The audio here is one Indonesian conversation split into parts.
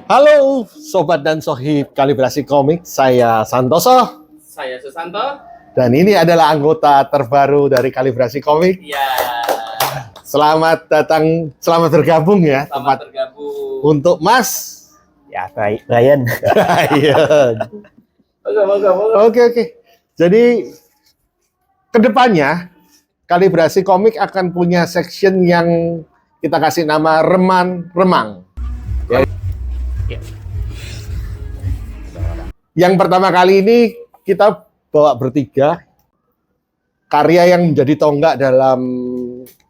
Halo Sobat dan Sohib Kalibrasi Komik, saya Santoso. Saya Susanto. Dan ini adalah anggota terbaru dari Kalibrasi Komik. Ya. Selamat datang, selamat bergabung ya. Selamat bergabung. Untuk Mas. Ya, Brian. Moga. Oke. Jadi, kedepannya Kalibrasi Komik akan punya section yang kita kasih nama Remang. Ya. Yang pertama kali ini kita bawa bertiga karya yang menjadi tonggak dalam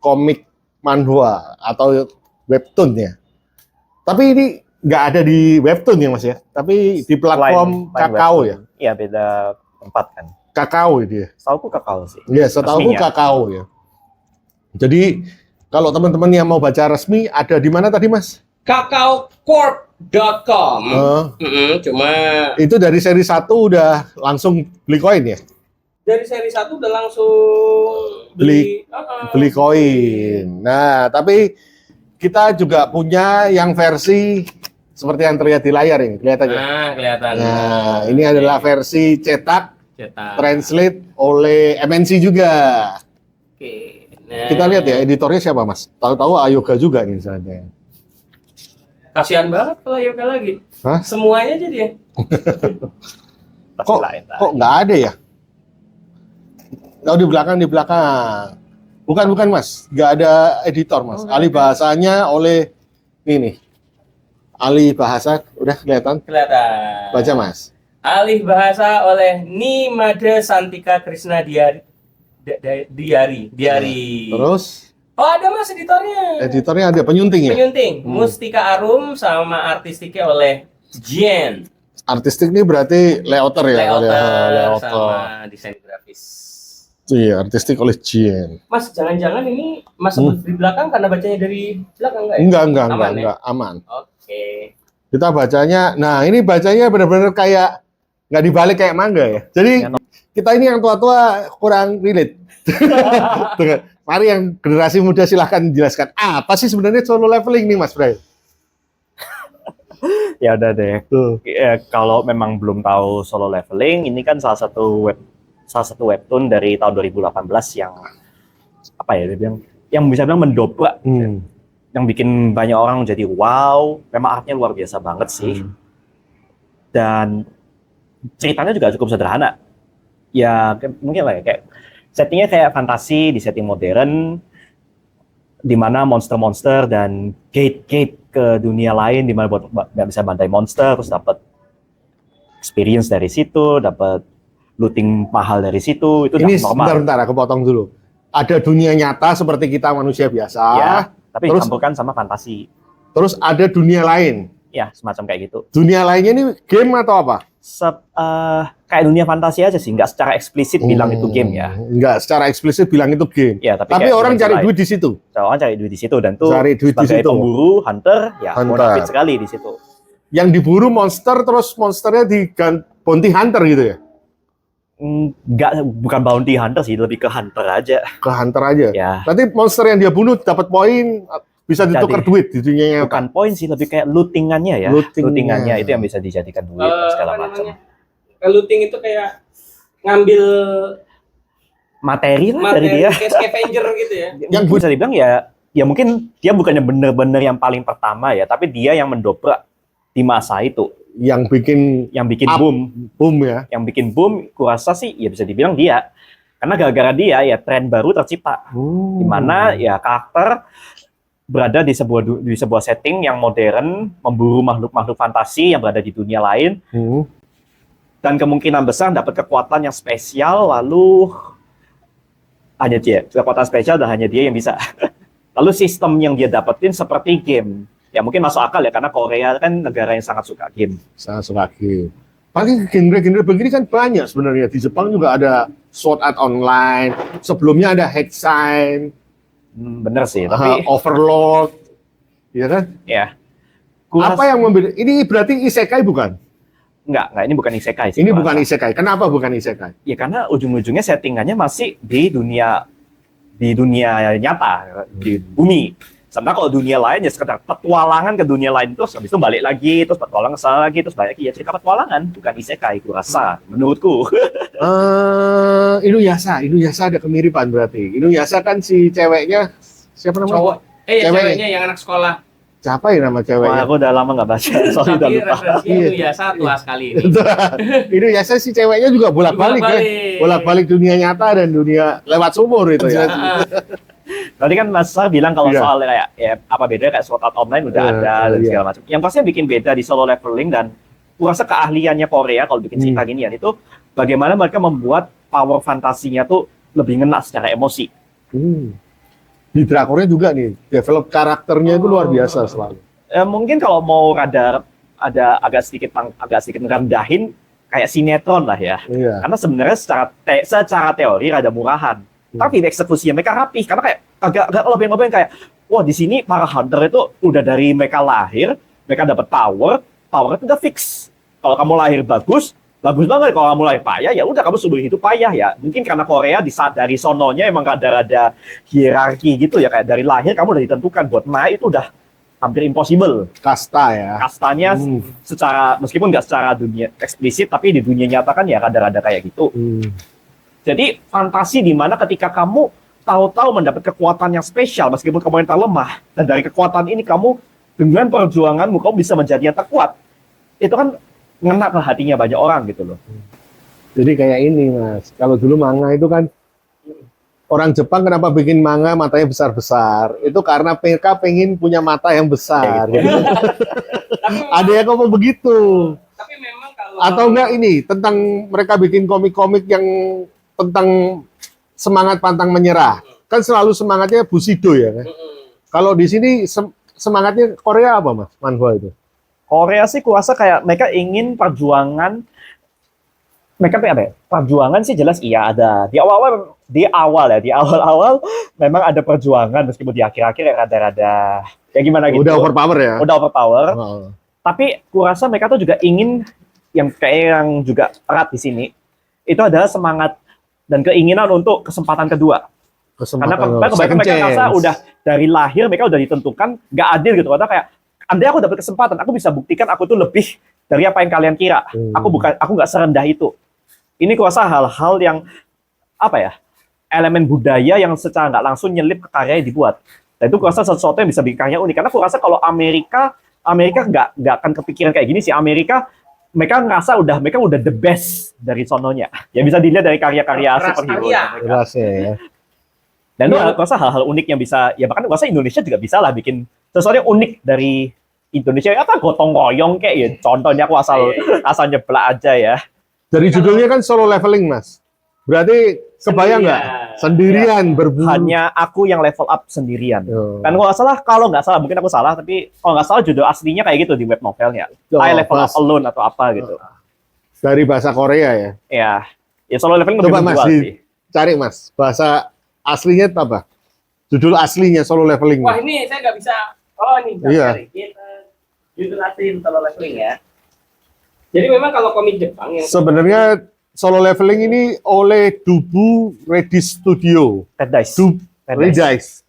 komik manhwa atau webtoon ya. Tapi ini nggak ada di webtoon ya Mas ya, tapi di platform Kakao ya. Iya, beda tempat kan. Kakao itu ya. Setauku Kakao sih. Iya, setahu Resminya. Kakao ya. Jadi kalau teman-teman yang mau baca resmi ada di mana tadi Mas? kakaocorp.com. Cuma Itu dari seri 1 udah langsung beli koin ya? dari seri 1 udah langsung Beli koin. Nah, tapi kita juga punya yang versi seperti yang terlihat di layar ini, kelihatan ya? Nah, kelihatan. Nah, ini adalah versi cetak, Cetak. translate oleh MNC juga. Oke. Nah, Kita lihat ya, editornya siapa Mas? Tahu-tahu Ayoga juga nih misalnya. kasihan banget kalau Yoga lagi. Hah? Semuanya jadi ya. Pasti Kok lain. nggak ada ya? Oh, di belakang. Bukan Mas, nggak ada editor Mas. Alih bahasanya oleh ini. Alih bahasa udah kelihatan. Kelihatan. Baca Mas. Alih bahasa oleh Nimade Santika Krisna Diari. Terus Oh, ada Mas editornya. editornya ada penyunting ya. Penyunting. Mustika Arum sama artistiknya oleh Jen. Artistik ini berarti layoter ya. Layoter sama desain grafis. Iya, artistik oleh Jien. Mas, jangan-jangan ini Mas sebut di belakang karena bacanya dari belakang enggak ya? Enggak, Aman ya? aman. Oke. Kita bacanya, nah ini bacanya benar-benar kayak nggak dibalik kayak manga ya. Jadi kita ini yang tua-tua kurang relate. Mari yang generasi muda silahkan jelaskan. Apa sih sebenarnya solo leveling nih Mas Bray? Ya udah deh. Tuh. Ya, kalau memang belum tahu solo leveling, ini kan salah satu webtoon dari tahun 2018 yang apa ya dia bilang, yang bisa bilang mendobrak, yang bikin banyak orang jadi wow. Memang artnya luar biasa banget sih. Dan ceritanya juga cukup sederhana. Ya mungkin lah ya, kayak settingnya kayak fantasi di setting modern, di mana monster-monster dan gate ke dunia lain di mana buat bisa bantai monster, terus dapat experience dari situ, dapat looting mahal dari situ. Itu Ini udah normal. sebentar, aku potong dulu. Ada dunia nyata seperti kita manusia biasa. Ya, tapi terus dicampurkan sama fantasi. Terus ada dunia lain. Ya, semacam kayak gitu. Dunia lainnya ini game atau apa? Kayak dunia fantasi aja sih, nggak secara eksplisit bilang itu game ya. Enggak, secara eksplisit bilang itu game. Ya, tapi Tapi kayak orang cari lain. duit di situ. Orang cari duit di situ, dan tuh Cari duit di sebagai situ. pemburu, hunter, ya Hunter. bonafit sekali di situ. Yang diburu monster, terus monsternya bounty hunter gitu ya? Nggak, bukan bounty hunter sih, lebih ke hunter aja. Ke hunter aja. Ya, Nanti monster yang dia bunuh dapat poin, bisa ditukar Jadi, duit di dunia nyata. bukan poin sih, lebih kayak lootingannya ya. Lootingnya. Lootingannya itu yang bisa dijadikan duit dan segala Apa macam. namanya? Looting itu kayak ngambil Materi lah dari materi dia. kayak scavenger gitu ya. Yang bisa dibilang ya mungkin dia bukannya bener-bener yang paling pertama ya, tapi dia yang mendobrak di masa itu, Yang bikin yang bikin Up. boom ya. yang bikin boom, kurasa sih ya bisa dibilang dia. Karena gara-gara dia ya tren baru tercipta, di mana ya karakter berada di sebuah setting yang modern, memburu makhluk-makhluk fantasi yang berada di dunia lain, dan kemungkinan besar dapat kekuatan yang spesial, lalu hanya dia, kekuatan spesial dan hanya dia yang bisa. Lalu sistem yang dia dapetin seperti game. Ya mungkin masuk akal ya, karena Korea kan negara yang sangat suka game. Saya suka game. Paling genre-genre begini kan banyak sebenarnya. Di Jepang juga ada Sword Art Online. Sebelumnya ada Hexign, Bener sih, tapi Overlord. Iya kan? ya. Apa yang membeda? Ini berarti isekai bukan? Enggak, ini bukan isekai sih. Ini gua bukan rasa. isekai. Kenapa bukan isekai? Ya karena ujung-ujungnya settingannya masih di dunia nyata, di bumi. Sementara kalau dunia lain ya sekedar petualangan ke dunia lain terus, habis itu balik lagi, terus petualangan ke sana lagi, terus balik lagi. Ya cerita petualangan, bukan isekai, aku rasa, menurutku. Inuyasha ada kemiripan berarti. Inuyasha kan si ceweknya siapa namanya? Cowok. Cewek. Ceweknya yang anak sekolah. Siapa ya nama Wah, ceweknya? aku udah lama nggak baca, soalnya udah Tapi lupa. referensinya Iya. Inuyasha tua sekali ini. Inuyasha si ceweknya juga bolak-balik kan? Bolak-balik dunia nyata dan dunia lewat sumur itu ya. Tadi kan Mas Sar bilang kalau Iya. soal kayak ya apa bedanya kayak Sword Art Online udah ada dan iya. segala macam. Yang pasti yang bikin beda di Solo Leveling dan kurasa keahliannya Korea kalau bikin cerita ginian itu bagaimana mereka membuat power fantasinya tuh lebih ngena secara emosi. Di drakornya juga nih, develop karakternya itu luar biasa selalu. Mungkin kalau mau ada agak sedikit ngerendahin kayak sinetron lah ya. Iya. Karena sebenarnya secara teori rada murahan. Tapi di eksekusinya mereka rapih karena kayak agak lebih kayak wah di sini para hunter itu udah dari mereka lahir, mereka dapat power itu udah fix. Kalau kamu lahir bagus banget. Kalau kamu lahir payah ya udah kamu seumur hidup payah ya. Mungkin karena Korea dari sononya emang rada hierarki gitu ya, kayak dari lahir kamu udah ditentukan buat naik itu udah hampir impossible. Kasta ya. Kastanya secara meskipun nggak secara dunia eksplisit tapi di dunia nyata kan ya rada kayak gitu. Jadi fantasi di mana ketika kamu tahu-tahu mendapat kekuatan yang spesial meskipun kamu yang terlemah, dan dari kekuatan ini kamu dengan perjuanganmu kamu bisa menjadi yang terkuat. Itu kan ngena ke hatinya banyak orang gitu loh. Jadi kayak ini Mas, kalau dulu manga itu kan orang Jepang kenapa bikin manga matanya besar-besar? Itu karena mereka pengen punya mata yang besar. Kayak Gitu. Ada yang ngomong begitu. Tapi memang kalau Atau enggak ini tentang mereka bikin komik-komik yang tentang semangat pantang menyerah. Kan selalu semangatnya Bushido ya kan? Kalau di sini semangatnya Korea apa Mas? Manhwa itu. Korea sih kuasa kayak mereka ingin perjuangan. Mereka apa ya? Perjuangan sih jelas iya ada. Di awal-awal memang ada perjuangan meskipun di akhir-akhir ya rada-rada ya gimana gitu. Udah overpower ya. Udah overpower. Oh. Tapi kurasa mereka tuh juga ingin yang juga erat di sini. Itu adalah semangat dan keinginan untuk kesempatan kedua. Karena kebanyakan mereka merasa udah dari lahir mereka udah ditentukan nggak adil gitu. Karena kayak andai aku dapat kesempatan, aku bisa buktikan aku tuh lebih dari apa yang kalian kira. Aku nggak serendah itu. Ini kuasa hal-hal yang apa ya, elemen budaya yang secara nggak langsung nyelip ke karya yang dibuat. Dan itu kuasa sesuatu yang bisa bikin karya unik. Karena aku rasa kalau Amerika nggak akan kepikiran kayak gini sih. Mereka ngerasa mereka udah the best dari sononya. Ya bisa dilihat dari karya-karya superhero. Jelasnya ya. Dan itu aku rasa hal-hal unik yang bisa, ya bahkan aku rasa Indonesia juga bisa lah bikin sesuatu yang unik dari Indonesia. Apa gotong royong kayak ya. Contohnya aku asal nyeblak aja ya. Dari judulnya kan solo leveling Mas. Berarti kebayang nggak? Sendirian berburu. Hanya aku yang level up sendirian. Yo. Dan kalau nggak salah, mungkin aku salah, tapi kalau nggak salah judul aslinya kayak gitu di web novelnya. Yo, I level up pas. alone atau apa gitu. Dari bahasa Korea ya. Ya solo leveling lebih Coba Mas menjual sih. cari Mas. Bahasa aslinya itu apa? Judul aslinya solo leveling. wah ini saya nggak bisa. Oh ini bisa Iya. cari. Kita judul asli Solo Leveling ya. Jadi memang kalau komik Jepang yang Sebenarnya solo leveling ini oleh Dubu Ready Studio. Red Dice. Red Dice.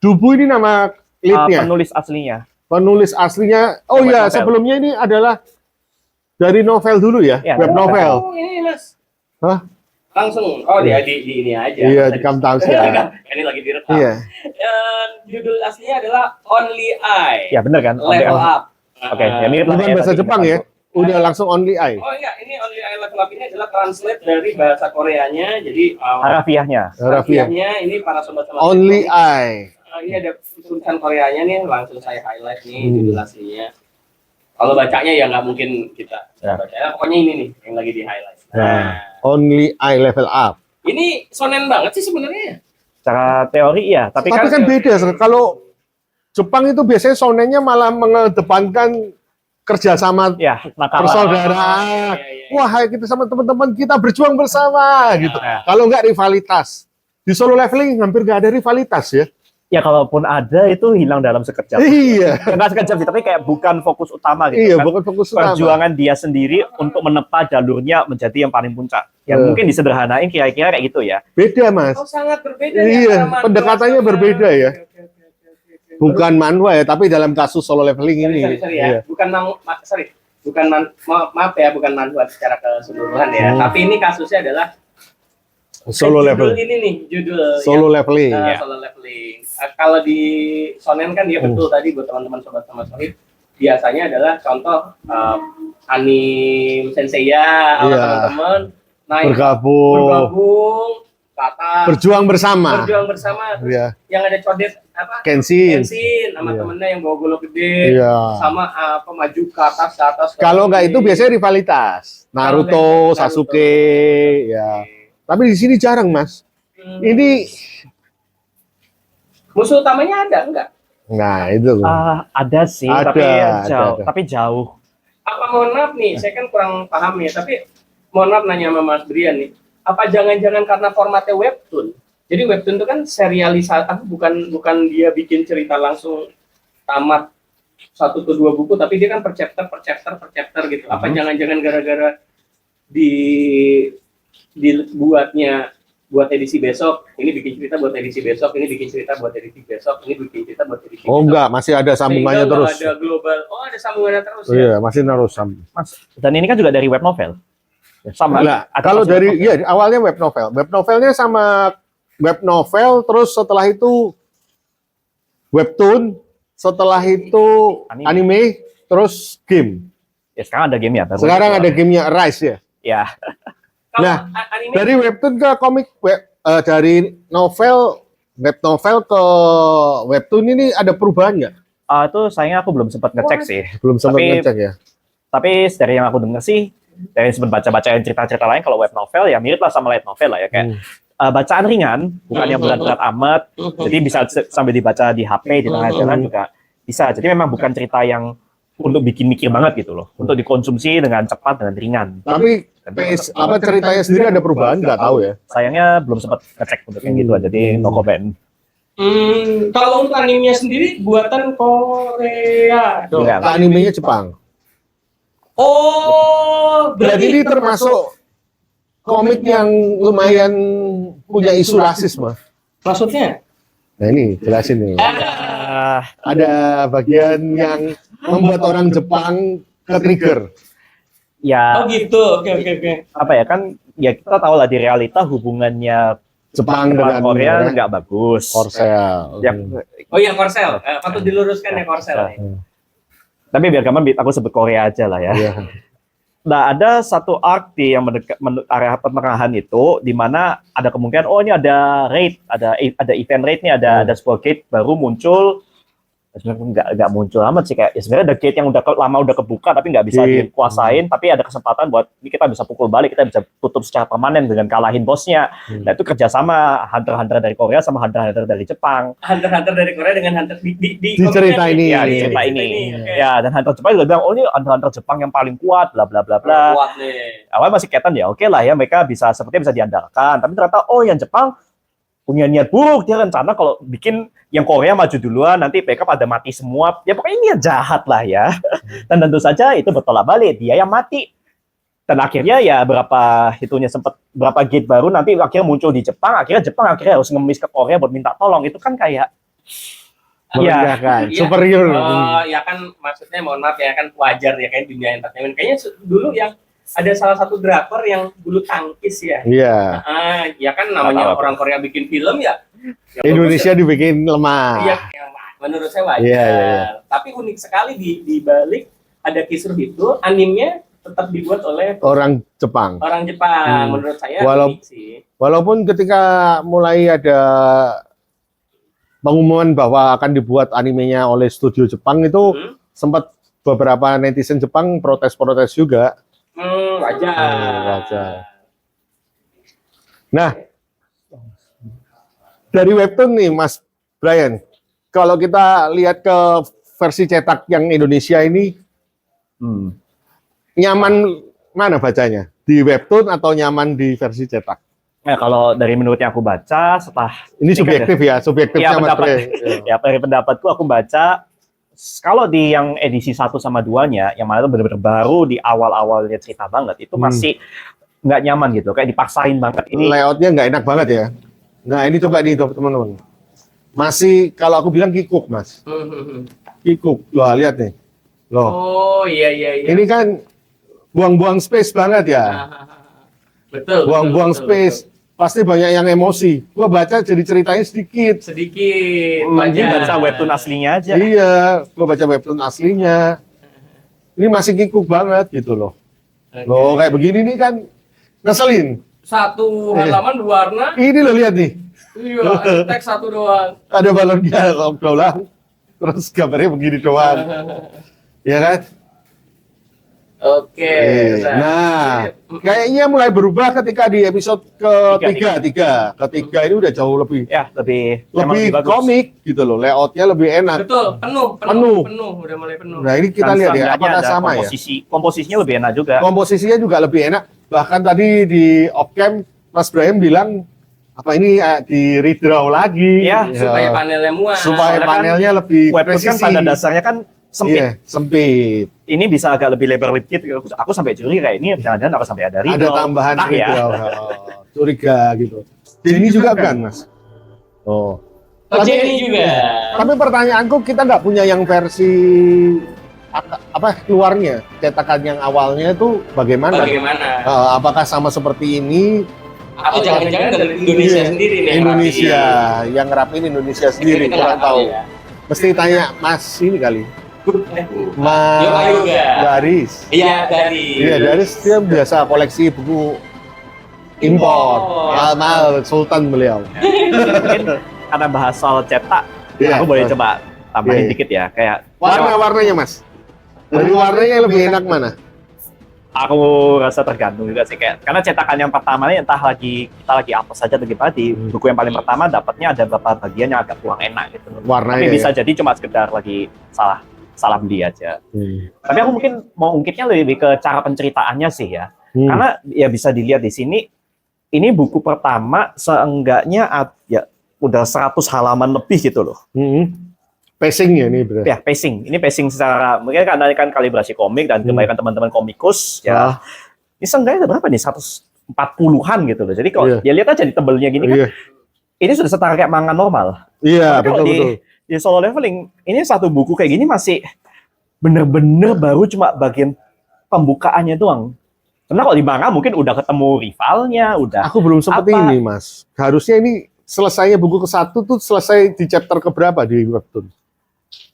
Dubu ini nama leadnya. Penulis aslinya. Penulis aslinya. Oh Web ya, novel. sebelumnya ini adalah dari novel dulu ya, Ya, web novel. Oh ini Mas. Hah? Langsung. Oh dia di ini aja. Iya, di Kamtams ya. Ini lagi direkam. Iya. Judul aslinya adalah Only I. Ya benar kan? Level Up. Oke, ya mirip lah Bukan ya bahasa tadi Jepang ya. Udah langsung only I. Oh enggak, ini Only I Level Up ini adalah translate dari bahasa Koreanya. Jadi Harafiahnya. harfiahnya ini para sobat-sobat Only komik, I. ini ada tulisan Koreanya nih, langsung saya highlight nih judul aslinya. Kalau bacanya ya nggak mungkin kita baca. Pokoknya ini nih yang lagi di highlight. Nah, Only I level up. ini sonen banget sih sebenarnya. Secara teori ya, tapi Tapi kan beda. Kalau Jepang itu biasanya sonennya malah mengedepankan kerjasama ya nakal. persaudaraan. Iya. Wah, kita sama teman-teman kita berjuang bersama gitu. Ya. Kalau nggak rivalitas. Di solo leveling hampir nggak ada rivalitas ya. Ya kalaupun ada itu hilang dalam sekejap. Iya. Enggak sekejap sih, tapi kayak bukan fokus utama gitu Iya, kan. bukan fokus utama. Perjuangan dia sendiri untuk menepa jalurnya menjadi yang paling puncak. Yang mungkin disederhanain kira-kira kayak gitu ya. Beda, Mas. Oh sangat berbeda Iya, antara pendekatannya Manhwa berbeda ya. Oke. bukan manhwa ya, tapi dalam kasus Solo Leveling ini. Sorry ya. Iya. Bukan maaf ya, bukan manhwa secara keseluruhan ya. Tapi ini kasusnya adalah Solo judul Leveling. ini nih, judul Solo Leveling. ya. Solo Leveling. Kalau di shonen kan dia betul tadi buat teman-teman sobat sama Sohib, biasanya adalah contoh anime Senseiya sama Iya. teman-teman naik Bergabung. ke atas, Berjuang bersama. Iya. yang ada codet apa? Kenshin. Sama Iya. temennya yang bawa golok gede. Iya. Sama maju ke atas. Kalau nggak itu biasanya rivalitas. Naruto, Sasuke, ya. Tapi di sini jarang, Mas. Ini musuh utamanya ada enggak? nah itu. Ada sih, Ada, tapi jauh. Apa mohon maaf nih, saya kan kurang paham ya, tapi mohon maaf nanya sama Mas Brian nih. Apa jangan-jangan karena formatnya webtoon? Jadi webtoon itu kan serialisasi, bukan dia bikin cerita langsung tamat 1 atau 2 buku, tapi dia kan per chapter gitu. Apa jangan-jangan gara-gara buat edisi besok, ini bikin cerita buat edisi besok, ini bikin cerita buat edisi besok, ini bikin cerita buat edisi Oh besok. enggak, masih ada sambungannya Sehingga terus. ada global. Oh, ada sambungannya terus ya. Iya, masih terus Mas, dan ini kan juga dari web novel. Sama. Nah, ada kalau masuk dari web novel. ya awalnya web novel. Web novelnya sama web novel, terus setelah itu webtoon, setelah itu anime, terus game. Ya sekarang ada game ya. baru Sekarang itu. ada gamenya Rise ya. Ya. Kalau Nah, anime Dari webtoon ke komik dari web novel ke webtoon ini ada perubahan nggak? Itu sayangnya aku belum sempat ngecek sih. Belum sempat Tapi- ngecek ya. Tapi dari yang aku dengar sih, dari sempat baca-baca cerita-cerita lain, kalau web novel ya mirip lah sama light novel lah ya, kayak bacaan ringan, bukan yang berat-berat amat. Jadi bisa sambil dibaca di HP di tengah jalan juga bisa. Jadi memang bukan cerita yang untuk bikin mikir banget gitu loh, untuk dikonsumsi dengan cepat dengan ringan. Tapi ceritanya sendiri ada perubahan nggak tahu ya. Sayangnya belum sempat ngecek untuk yang gitu aja, jadi no comment. Kalau untuk animenya sendiri buatan Korea. Enggak. Animenya Jepang. Oh, Berarti ini termasuk komik yang lumayan punya isu rasisme. maksudnya? Nah ini jelasin nih. Ada bagian yang membuat orang Jepang ke-trigger. Ya gitu. Oke. apa ya kan, ya kita tahu lah di realita hubungannya Jepang dengan Korea nggak bagus. Korsel. Ya, Oh iya, Korsel. Patut diluruskan ya Korsel. tapi biar gampang aku sebut Korea aja lah ya. Iya. Nah, ada satu arc di yang area pertengahan itu, di mana ada kemungkinan, oh ini ada raid, ada event raid nih, ada sebuah gate baru muncul. Sebenarnya nggak muncul amat sih, kayak ya sebenarnya ada gate yang lama udah kebuka tapi nggak bisa dikuasain, tapi ada kesempatan buat ini kita bisa pukul balik, kita bisa tutup secara permanen dengan kalahin bosnya. Nah itu kerjasama Hunter-Hunter dari Korea sama Hunter-Hunter dari Jepang. Hunter dari Korea dengan Hunter di cerita ini. Ya, di cerita ini. Ya, dan Hunter Jepang juga bilang, oh ini Hunter Jepang yang paling kuat, bla bla bla bla. Kuat nih. Awalnya masih ketan ya, oke lah ya, mereka sepertinya bisa diandalkan. Tapi ternyata, oh yang Jepang punya niat buruk, dia rencana kalau bikin yang Korea maju duluan, nanti mereka pada mati semua. Ya pokoknya niat jahat lah ya. Dan tentu saja itu bertolak balik, dia yang mati. Dan akhirnya ya berapa gate baru nanti akhirnya muncul di Jepang, akhirnya Jepang harus ngemis ke Korea buat minta tolong. Itu kan kayak Merendahkan, Iya. superior. Oh, ya kan maksudnya mohon maaf ya kan wajar ya kayak dunia entertainment. Kayaknya dulu yang ada salah satu drakor yang bulu tangkis ya. Iya. Ya kan namanya Apa-apa. orang Korea bikin film ya. Indonesia dibikin lemah. Iya, menurut saya wajar. Iya. Tapi unik sekali di balik ada kisruh itu, animenya tetap dibuat oleh Orang Jepang. orang Jepang. Menurut saya Walau- unik sih. Walaupun ketika mulai ada pengumuman bahwa akan dibuat animenya oleh studio Jepang itu sempat beberapa netizen Jepang protes-protes juga. Wajar. Wajar. Nah, dari webtoon nih Mas Brian, kalau kita lihat ke versi cetak yang Indonesia ini, nyaman mana bacanya? Di webtoon atau nyaman di versi cetak? ya kalau dari menurut yang aku baca setelah Ini subjektif ya, subjektifnya Iya, Mas pendapat. Brian. ya dari pendapatku aku baca kalau di yang edisi 1 sama 2-nya yang mana itu benar-benar baru di awal-awalnya cerita banget itu masih nggak nyaman gitu, kayak dipaksain banget ini. Layoutnya nggak enak banget ya. Nah ini coba nih teman-teman. Masih kalau aku bilang kikuk, Mas. Kikuk. Loh, lihat nih. Loh. Oh, iya. Ini kan buang-buang space banget ya. Betul. Buang-buang betul, space. Pasti banyak yang emosi. Gua baca jadi ceritanya sedikit. Sedikit. Mending banyak. baca webtoon aslinya aja. Iya, gua baca webtoon aslinya. Ini masih kikuk banget gitu loh. Loh, kayak begini nih kan ngeselin. Satu halaman berwarna. Ini loh, lihat nih. Iya, teks satu doang. Ada balonnya obrolan. Terus gambarnya begini doang. Ya kan? Oke. Nah, kayaknya mulai berubah ketika di episode ketiga. Ketiga ini udah jauh lebih Ya, emang lebih bagus. komik gitu loh. Layoutnya lebih enak. Betul, penuh, udah mulai penuh. Nah, ini kita Dan lihat ya, seenggaknya apakah ada sama ya? komposisinya lebih enak juga. Komposisinya juga lebih enak. Bahkan tadi di off-cam Mas Brahim bilang apa ini di redraw lagi. Ya, Supaya panelnya muat. supaya Soalnya kan panelnya lebih Webtoon kan presisi. pada dasarnya kan sempit. Iya, sempit. Ini bisa agak lebih lebar dikit. Aku sampai curiga kayak ini jangan-jangan apa sampai ada Ada redraw. tambahan Entah ya. redraw. Curiga gitu. Ini juga kan, Mas? Oh. ini juga. Tapi pertanyaanku, kita nggak punya yang versi apa keluarnya, cetakan yang awalnya itu bagaimana? Apakah sama seperti ini? Atau jangan-jangan dari Indonesia Iya, sendiri nih. Indonesia yang ngerapin Indonesia sendiri, Kita kurang nggak tahu. ya. Mesti tanya Mas ini kali. Mas Yoga. Daris. Iya, dari. Iya, Daris dia biasa koleksi buku impor. Mahal Sultan beliau. Mungkin karena bahas soal cetak, Iya, aku boleh Mas. coba tambahin Iya. dikit ya. Kayak Warna-warnanya, Mas. Dari warnanya yang lebih enak mana? aku rasa tergantung juga sih, kayak karena cetakan yang pertama ini entah kita lagi apa saja atau gimana, di buku yang paling pertama dapatnya ada beberapa bagian yang agak kurang enak gitu. Warnanya. Tapi bisa ya? jadi cuma sekedar lagi salah beli aja. Hmm. Tapi aku mungkin mau ungkitnya lebih ke cara penceritaannya sih ya. Hmm. Karena ya bisa dilihat di sini, ini buku pertama seenggaknya ya udah 100 halaman lebih gitu loh. Pacing-nya nih, Bro. Ya, pacing. Ini pacing secara, mungkin karena kan kalibrasi komik dan kebanyakan teman-teman komikus, ya. Ini seenggaknya ada berapa nih? 140-an gitu loh. Jadi kalau dia lihat aja di tebelnya gini kan, ini sudah setara kayak manga normal. Iya, Tapi kalau betul-betul. di Solo Leveling, ini satu buku kayak gini masih bener-bener baru cuma bagian pembukaannya doang. Karena kalau di manga mungkin udah ketemu rivalnya, udah. Aku belum seperti apa? ini, Mas. Harusnya ini selesainya buku ke-1 tuh selesai di chapter keberapa di Webtoon?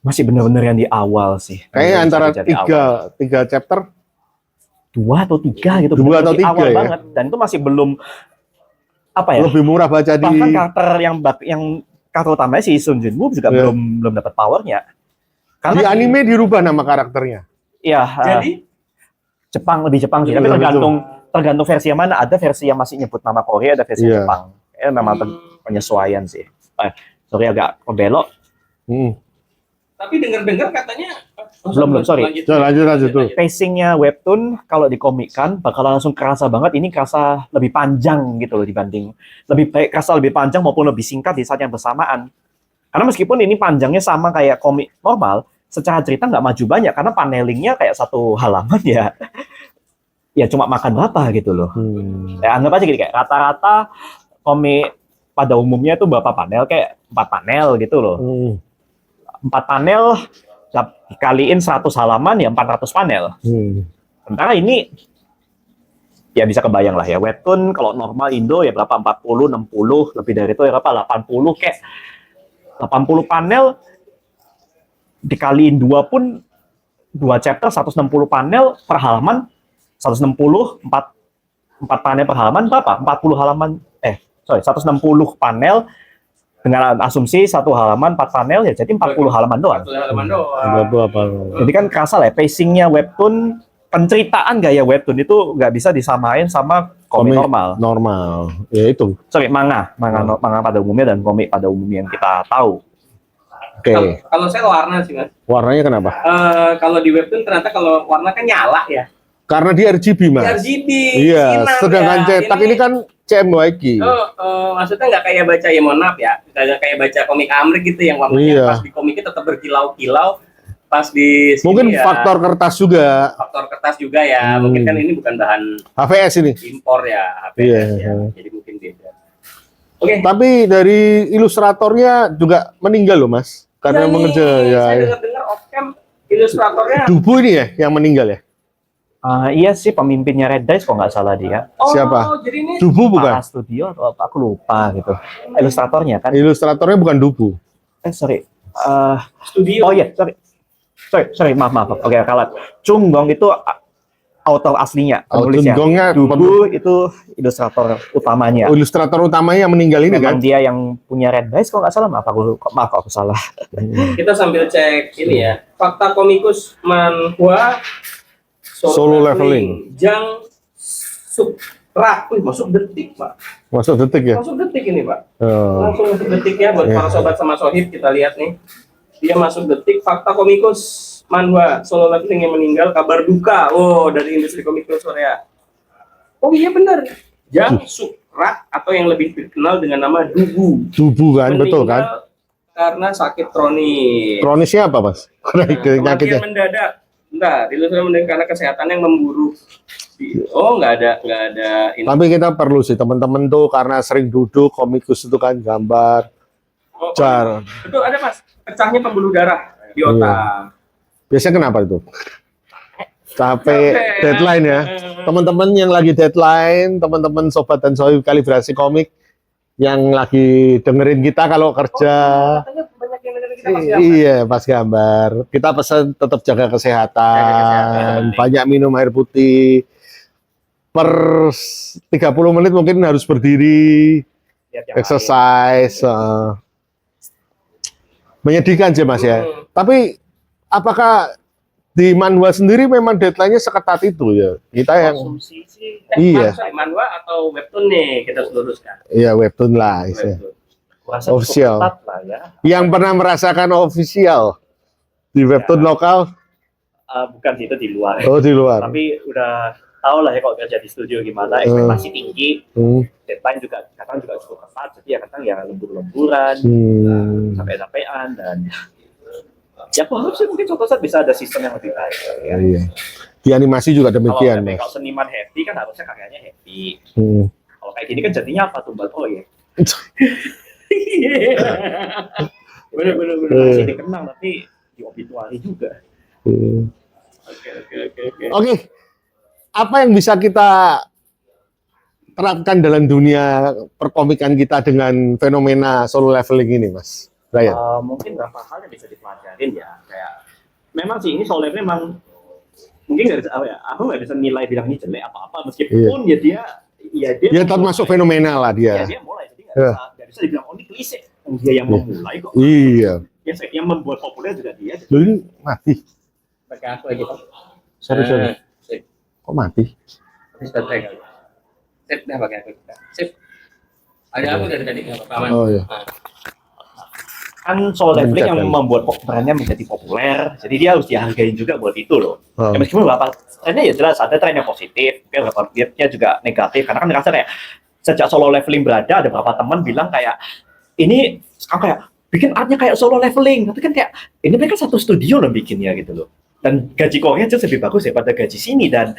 Masih bener-bener yang di awal sih. Kayaknya antara Jadi awal. tiga chapter. 2 atau 3 gitu. 2 atau Di 3 awal ya? banget. Dan itu masih belum apa ya? Lebih murah baca di Bahkan karakter yang karakter utamanya si Sun Jinwoo juga Iya. belum dapat powernya. di Karena anime dirubah nama karakternya. ya Jadi lebih Jepang sih. Tapi Iya, tergantung versi yang mana. Ada versi yang masih nyebut nama Korea, ada versi Iya. Jepang. Memang penyesuaian sih. Sorry agak kebelok. tapi dengar-dengar katanya Belum, sorry. Lanjut tuh. Pacingnya webtoon kalau dikomikkan bakal langsung kerasa banget. Ini kerasa lebih panjang gitu loh dibanding lebih baik kerasa lebih panjang maupun lebih singkat di saat yang bersamaan. Karena meskipun ini panjangnya sama kayak komik normal, secara cerita nggak maju banyak karena panelingnya kayak 1 halaman ya. Ya cuma makan berapa gitu loh. Ya, anggap aja gini, kayak rata-rata komik pada umumnya itu berapa panel, kayak 4 panel gitu loh. 4 panel dikaliin 100 halaman ya 400 panel. Sementara ini ya bisa kebayang lah ya, webtoon kalau normal Indo ya berapa, 40, 60, lebih dari itu ya berapa, 80, kayak 80 panel dikaliin 2 pun 2 chapter 160 panel per halaman, 160 4 panel per halaman berapa? 40 halaman 160 panel dengan asumsi 1 halaman 4 panel ya jadi 40 halaman doang. Jadi kan kerasa lah ya, pacingnya webtoon, penceritaan gaya webtoon itu nggak bisa disamain sama komik normal. Normal. Ya itu. Sorry, manga pada umumnya dan komik pada umumnya yang kita tahu. Oke. Kalau saya warna sih, Mas. Warnanya kenapa? Kalau di webtoon ternyata kalau warna kan nyala ya. Karena dia RGB, Mas. RGB. Iya, sinar sedangkan ya. cetak ini kan CMYK. Maksudnya nggak kayak baca, ya mohon maaf ya, nggak kayak baca komik Amrik gitu yang warnanya Iya. pas di komiknya tetap berkilau-kilau, pas di sini Mungkin ya, faktor kertas juga. faktor kertas juga ya. Mungkin kan ini bukan bahan HVS ini. impor ya, HPS Iya. ya. Jadi mungkin beda. Oke. Tapi dari ilustratornya juga meninggal loh Mas, karena mengerja ya. Saya dengar off cam ilustratornya. Dubu ini ya yang meninggal ya? Iya sih, pemimpinnya Red Dice kok nggak salah dia. Oh, Siapa? jadi ini Dubu bukan? Para studio atau apa, aku lupa gitu. Ilustratornya kan. Ilustratornya bukan Dubu. Sorry. studio. Oh iya, sorry, maaf. Oke, kalah. Chung Gong itu autor aslinya, penulisnya. Gongnya Dubu itu ilustrator utamanya. ilustrator utamanya yang meninggal ini Memang kan? dia yang punya Red Dice kok nggak salah. Maaf aku salah. Kita sambil cek ini ya. Fakta komikus manhwa Solo Leveling. Jang Supra. Wih, masuk detik, Pak. Masuk detik ya? Masuk detik ini, Pak. Oh. Langsung masuk detik ya buat Iya. para sobat sama sohib, kita lihat nih. Dia masuk detik. Fakta komikus manhwa Solo Leveling yang meninggal, kabar duka. Oh, dari industri komik Korea. Oh iya benar. Jang Supra atau yang lebih dikenal dengan nama Dubu. Dubu kan, betul kan? Karena sakit kronis. Kronisnya apa Mas? Kematian Penyakitnya. mendadak. Bentar, ilustrasi mendadak karena kesehatan yang memburuk. Oh, nggak ada ini. Tapi kita perlu sih teman-teman tuh karena sering duduk komikus itu kan gambar, Oh, car. betul ada Mas. Pecahnya pembuluh darah di Iya. otak. Biasanya kenapa itu? Capek, deadline ya. Teman-teman yang lagi deadline, teman-teman sobat dan sohib kalibrasi komik yang lagi dengerin kita kalau kerja. Katanya banyak yang dengerin kita Mas ya. Iya, pas gambar. Kita pesan tetap jaga kesehatan, Jaga kesehatan. banyak minum air putih. Per 30 menit mungkin harus berdiri, Lihat yang lain. exercise. Menyedihkan sih Mas ya. Tapi apakah di manhwa sendiri memang deadline-nya seketat itu ya? Kita yang Konsumsi sih. Iya. Manhwa atau webtoon nih kita luruskan. ya webtoon lah istilahnya. Webtoon. Kurasa Official. cukup ketat lah ya. Yang pernah merasakan official di webtoon Ya. lokal, Bukan sih, itu di luar. oh di luar. Tapi udah tahu lah ya kalau kerja di studio gimana, ekspektasi tinggi, Hmm. deadline juga kadang juga cukup ketat, jadi ya kadang ya lembur-lemburan, sampai-sampean, dan ya aku harap sih mungkin suatu saat bisa ada sistem yang lebih baik. Ya. Iya. Di animasi juga demikian, Kalau Mas. seniman happy kan harusnya karyanya happy. Hmm. Kalau kayak gini kan jadinya apa, tumbal proyek. Bener. Masih dikenang tapi di obituari juga. Hmm. Oke. Oke, apa yang bisa kita terapkan dalam dunia perkomikan kita dengan fenomena solo leveling ini, Mas Brian? Mungkin beberapa hal yang bisa dipelajarin ya, kayak memang sih ini soalnya memang mungkin nggak bisa, aku nggak bisa nilai bilang ini jelek apa-apa, meskipun dia Dia termasuk fenomenal lah ya, dia. dia mulai, jadi Ya. nggak bisa dibilang oh ini klise, dia yang memulai kok, Iya. yang membuat populer juga dia. Loh, ini mati. Pakai aku lagi Pak. Sorry. Sip. Kok mati? Habis baterai kali. Sip dah pakai aku kita. Sip. Ada aku dari tadi nggak apa-apa aman. Oh iya. Nah, Kan solo leveling Mencet, yang kan? membuat brandnya menjadi populer, jadi dia harus dihargain juga buat itu loh. Oh. Ya, meskipun beberapa trennya ya jelas ada tren yang positif, tapi beberapa dia juga negatif, karena kan ngerasa kayak sejak solo leveling berada ada beberapa teman bilang kayak ini sekarang kayak bikin artnya kayak solo leveling, tapi kan kayak ini mereka satu studio loh bikinnya gitu loh, dan gaji Korea jauh lebih bagus daripada gaji sini, dan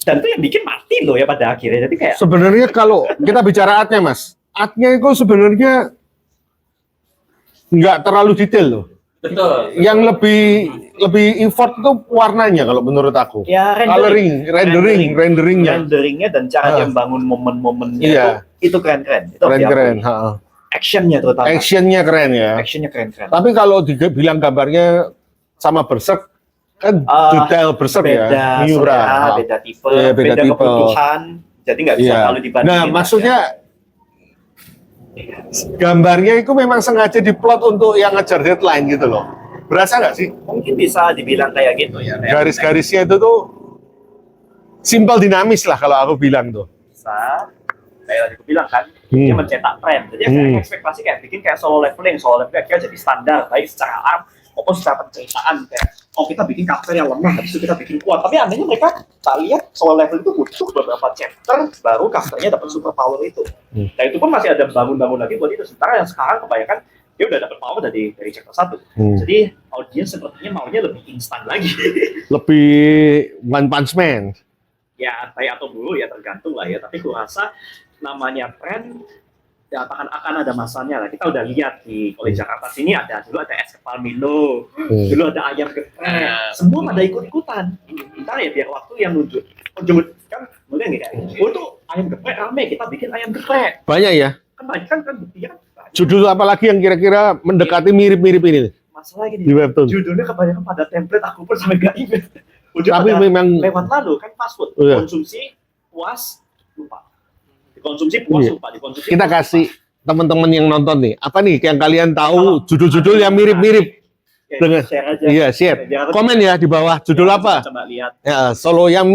itu yang bikin mati loh ya pada akhirnya. Jadi kayak Sebenarnya kalau kita bicara artnya, Mas, artnya itu sebenarnya nggak terlalu detail loh. betul. Yang lebih effort itu warnanya kalau menurut aku. ya renderingnya. renderingnya dan cara dia bangun momen-momennya Iya. itu keren-keren. Itu harus Keren-keren. diakui. Actionnya terutama. Actionnya keren ya. Actionnya keren-keren. Tapi kalau dibilang gambarnya sama Berserk, kan detail Berserk Beda ya. Miura. selera, beda tipe, Iya, beda beda tipe. kebutuhan. Jadi nggak bisa Iya. terlalu dibandingin. Nah, maksudnya gambarnya itu memang sengaja diplot untuk yang ngejar deadline gitu loh. Berasa nggak sih? mungkin bisa dibilang kayak gitu ya. Kayak Garis-garisnya itu tuh simpel dinamis lah kalau aku bilang tuh. bisa, kayak tadi aku bilang kan, dia mencetak tren. Jadi kayak ekspektasi kayak bikin kayak solo leveling akhirnya jadi standar baik secara art maupun secara penceritaan, kayak oh kita bikin karakter yang lemah, habis itu kita bikin kuat. Tapi anehnya mereka tak lihat solo leveling itu butuh beberapa chapter baru karakternya dapat super power itu. Dan itu pun masih ada bangun-bangun lagi buat itu. Sementara yang sekarang kebanyakan dia udah dapat power dari chapter 1. Jadi audiens sepertinya maunya lebih instan lagi. Lebih One Punch Man. Ya baik atau buruk ya tergantung lah ya, tapi gue rasa namanya tren ya akan ada masanya lah. Kita udah lihat kalau di Jakarta sini dulu ada es kepal Milo, dulu ada ayam geprek, semua pada ikut-ikutan. Ntar ya biar waktu yang nunjuk. Kan mungkin kayak, tuh ayam geprek rame, kita bikin ayam geprek. Banyak ya. Kan buktinya kan. Judul apa lagi yang kira-kira mendekati mirip-mirip ini Masalah gini. di webtoon? Judulnya kebanyakan pada template, aku pun sampai gak ingat. Tapi memang lewat lalu kan fast food, konsumsi puas lupa. Dikonsumsi puas lupa, dikonsumsi. Kita kasih teman-teman yang nonton nih, apa nih yang kalian tahu judul-judul yang mirip-mirip? Dengan share aja. Iya, share. Komen ya di bawah judul apa? Coba lihat. Ya, solo yang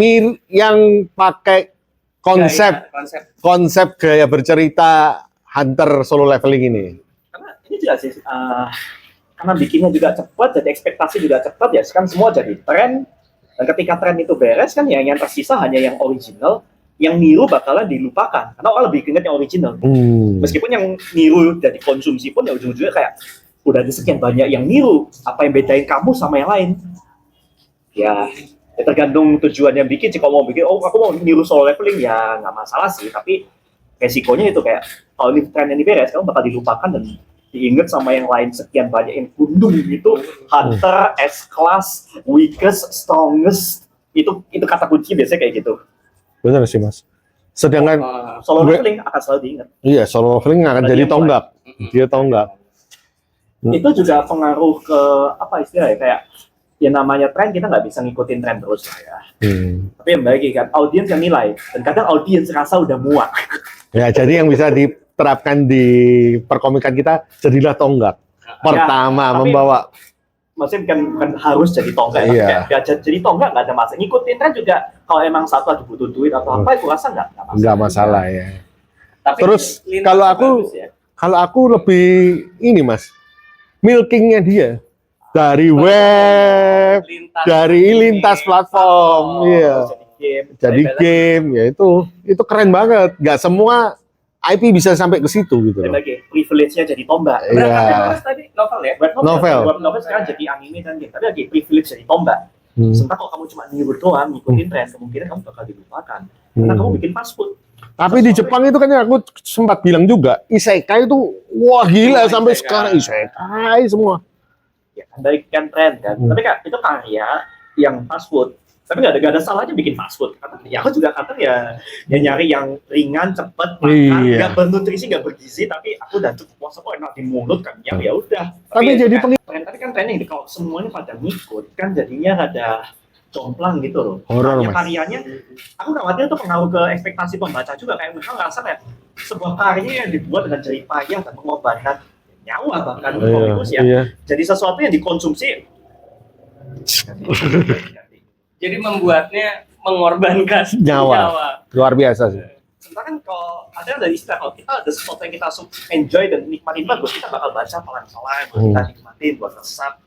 pakai konsep gaya bercerita Hunter Solo Leveling ini. Karena ini juga sih, karena bikinnya juga cepat, jadi ekspektasi juga cepat ya, kan semua jadi tren. Dan ketika tren itu beres kan ya yang tersisa hanya yang original, yang niru bakalan dilupakan. Karena orang lebih ingat yang original. Meskipun yang niru jadi konsumsi pun ya ujung-ujungnya kayak udah ada sekian banyak yang niru. Apa yang bedain kamu sama yang lain? Ya tergantung tujuan yang bikin. Jika mau bikin, aku mau niru Solo Leveling ya nggak masalah sih. Tapi resikonya itu kayak kalau ini tren yang beres, kamu bakal dilupakan dan diingat sama yang lain sekian banyak yang kundung gitu. Hunter, S-Class, Weakest, Strongest, itu kata kunci biasanya kayak gitu. Benar sih mas. Sedangkan Solo Leveling akan selalu diingat. Iya, Solo Leveling akan jadi tonggak. Dia tonggak. Itu juga pengaruh ke apa istilahnya kayak ya namanya tren, kita nggak bisa ngikutin tren terus lah ya. Tapi yang bagi kan audiens yang nilai, dan kadang audiens rasa udah muak. Ya jadi yang bisa diterapkan di perkomikan kita, jadilah tonggak. Pertama ya, membawa. Maksudnya bukan harus jadi tonggak ya. Jadi tonggak nggak ada masalah. Ngikutin tren juga kalau emang satu lagi butuh duit atau apa, itu rasa nggak masalah. Nggak masalah ya. Tapi terus kalau aku lebih ini mas, milkingnya dia dari web, dari lintas platform, jadi game, ya itu keren banget. Nggak semua IP bisa sampai ke situ gitu loh. Lagi privilege-nya jadi tombak. Berarti tadi novel ya? Novel sekarang jadi anime dan game, tapi lagi privilege jadi tombak. Sementara kalau kamu cuma niru doang, ngikutin tren, kemungkinan kamu bakal dilupakan. Karena kamu bikin fast food. Tapi di Jepang itu kan aku sempat bilang juga, isekai itu wah gila sampai sekarang isekai semua. Ya kan dari kan tren kan. Tapi kan itu karya yang fast food. Tapi nggak ada salahnya bikin fast food. Ya aku juga kadang ya nyari yang ringan, cepet, makan, nggak bernutrisi, nggak bergizi, tapi aku udah cukup puas kok, enak di mulut kan. Ya udah. Tapi jadi tapi kan trennya kalau semuanya pada ngikut kan jadinya ada jomplang gitu loh. Horor mas. Karyanya, aku khawatir itu pengaruh ke ekspektasi pembaca juga. Kayak misalnya ngerasa kayak sebuah karya yang dibuat dengan jerih payah dan pengorbanan nyawa bahkan komikus ya. Jadi sesuatu yang dikonsumsi. Jadi membuatnya mengorbankan nyawa. Luar biasa sih. Sementara kan kalau ada dari istilah, kalau kita ada sesuatu yang kita enjoy dan nikmatin bagus, kita bakal baca pelan-pelan, kita nikmatin buat resap.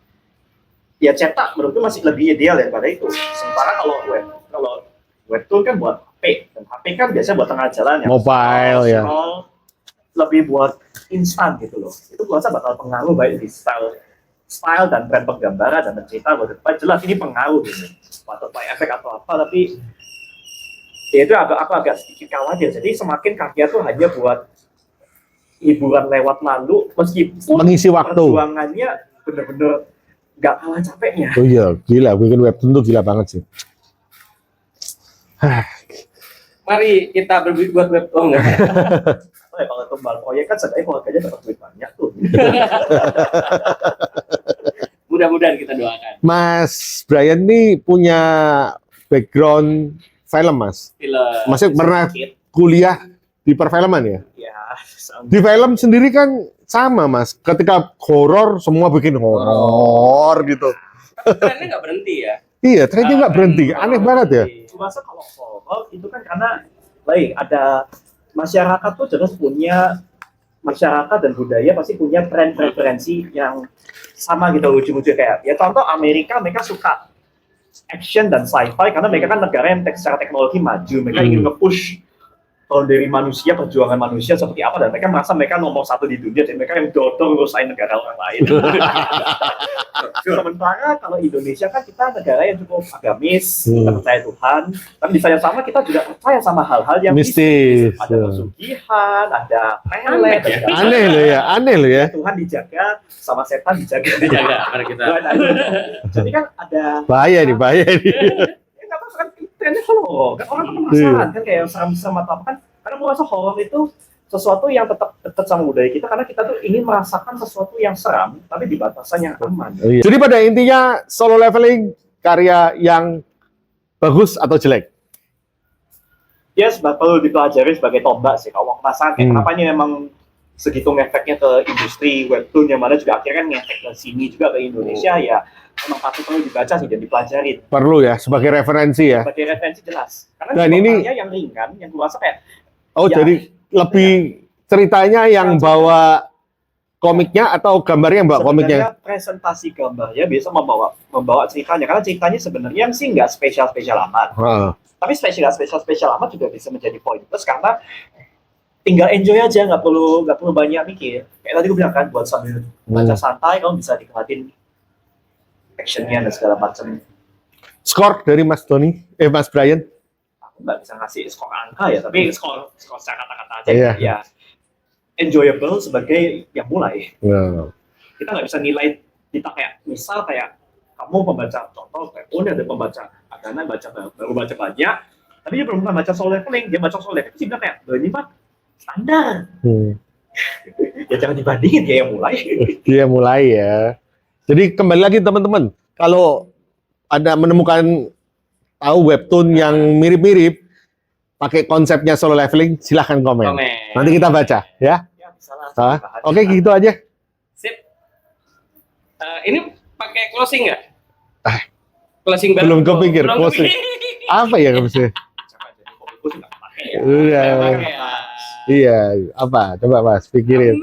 Ya cetak menurutku masih lebih ideal daripada itu. Sementara kalau webtoon kan buat HP, dan HP kan biasanya buat tengah jalan ya. Mobile ya. Lebih buat instan gitu loh. Itu gua rasa bakal pengaruh baik di style dan tren penggambaran dan cerita buat depan. Jelas ini pengaruh gitu. Butterfly efek atau apa, tapi ya itu aku agak sedikit khawatir. Jadi semakin karya tuh hanya buat hiburan lewat lalu, meskipun mengisi waktu. Perjuangannya bener-bener nggak kalah capeknya. Oh iya, gila. Bikin webtoon tuh gila banget sih. Mari kita berbuat webtoon. Kalau tumbal proyek kan sebenarnya keluarganya dapat duit banyak tuh. Mudah-mudahan kita doakan. Mas Brian nih punya background film mas. Masih pernah kuliah di perfilman ya? Ya. Di film sendiri kan sama mas. Ketika horor semua bikin horor gitu. Trennya nggak berhenti ya? Iya, trennya nggak berhenti. Aneh banget ya. Gue rasa kalau horor itu kan karena ada masyarakat tuh jelas punya, masyarakat dan budaya pasti punya tren preferensi yang sama gitu ujung-ujungnya. Kayak ya contoh mereka suka action dan sci-fi karena mereka kan negara yang secara teknologi maju, mereka ingin nge-push kalau dari manusia, perjuangan manusia seperti apa, dan mereka merasa mereka nomor satu di dunia dan mereka yang dodong ngurusin negara orang lain. Sementara kalau Indonesia kan kita negara yang cukup agamis, kita percaya Tuhan, tapi di saat yang sama kita juga percaya sama hal-hal yang mistis. ada pesugihan, ada pelet, Aneh loh ya. Tuhan dijaga, sama setan dijaga. Mari kita. Jadi kan ada Bahaya nih. nggak tahu kan trennya horor, kan orang tuh penasaran kan kayak serem-serem atau apa kan, karena merasa horor itu sesuatu yang tetap dekat sama budaya kita, karena kita tuh ingin merasakan sesuatu yang seram tapi di batasan yang aman. Jadi pada intinya Solo Leveling karya yang bagus atau jelek? Yes, perlu dipelajari sebagai tombak sih kalau merasakan kayak kenapa memang segitu ngefeknya ke industri webtoon, yang mana juga akhirnya kan ngefek ke sini juga ke Indonesia. Ya memang patut perlu dibaca sih dan dipelajarin. Perlu ya, sebagai referensi ya. Sebagai referensi jelas. Karena dan ini yang ringan, yang gue rasa kayak jadi lebih ceritanya yang bawa komiknya atau gambarnya yang bawa komiknya? Presentasi gambarnya bisa membawa ceritanya, karena ceritanya sebenarnya sih nggak spesial amat. Tapi spesial amat juga bisa menjadi poin plus, karena tinggal enjoy aja, nggak perlu banyak mikir. Kayak tadi gue bilang kan, buat sambil baca santai, kamu bisa nikmatin actionnya dan segala macam. Skor dari Mas Brian? Aku nggak bisa ngasih skor angka ya, tapi skor secara kata-kata aja. Ya enjoyable sebagai yang mulai. Kita nggak bisa nilai kita kayak misal kayak kamu pembaca contoh kayak ada pembaca Agana baru baca banyak, tapi dia belum pernah baca Solo Leveling, dia baca Solo Leveling sih bilang kayak ini mah standar. Ya jangan dibandingin, dia yang mulai. Dia mulai ya. Jadi kembali lagi teman-teman, kalau ada menemukan tahu webtoon yang mirip-mirip pakai konsepnya Solo Leveling, silahkan komen. Nanti kita baca ya. Oke, gitu aja. Sip. Ini pakai closing nggak? Closing belum kepikir closing. Apa ya maksudnya? Iya, apa? Coba Mas, pikirin.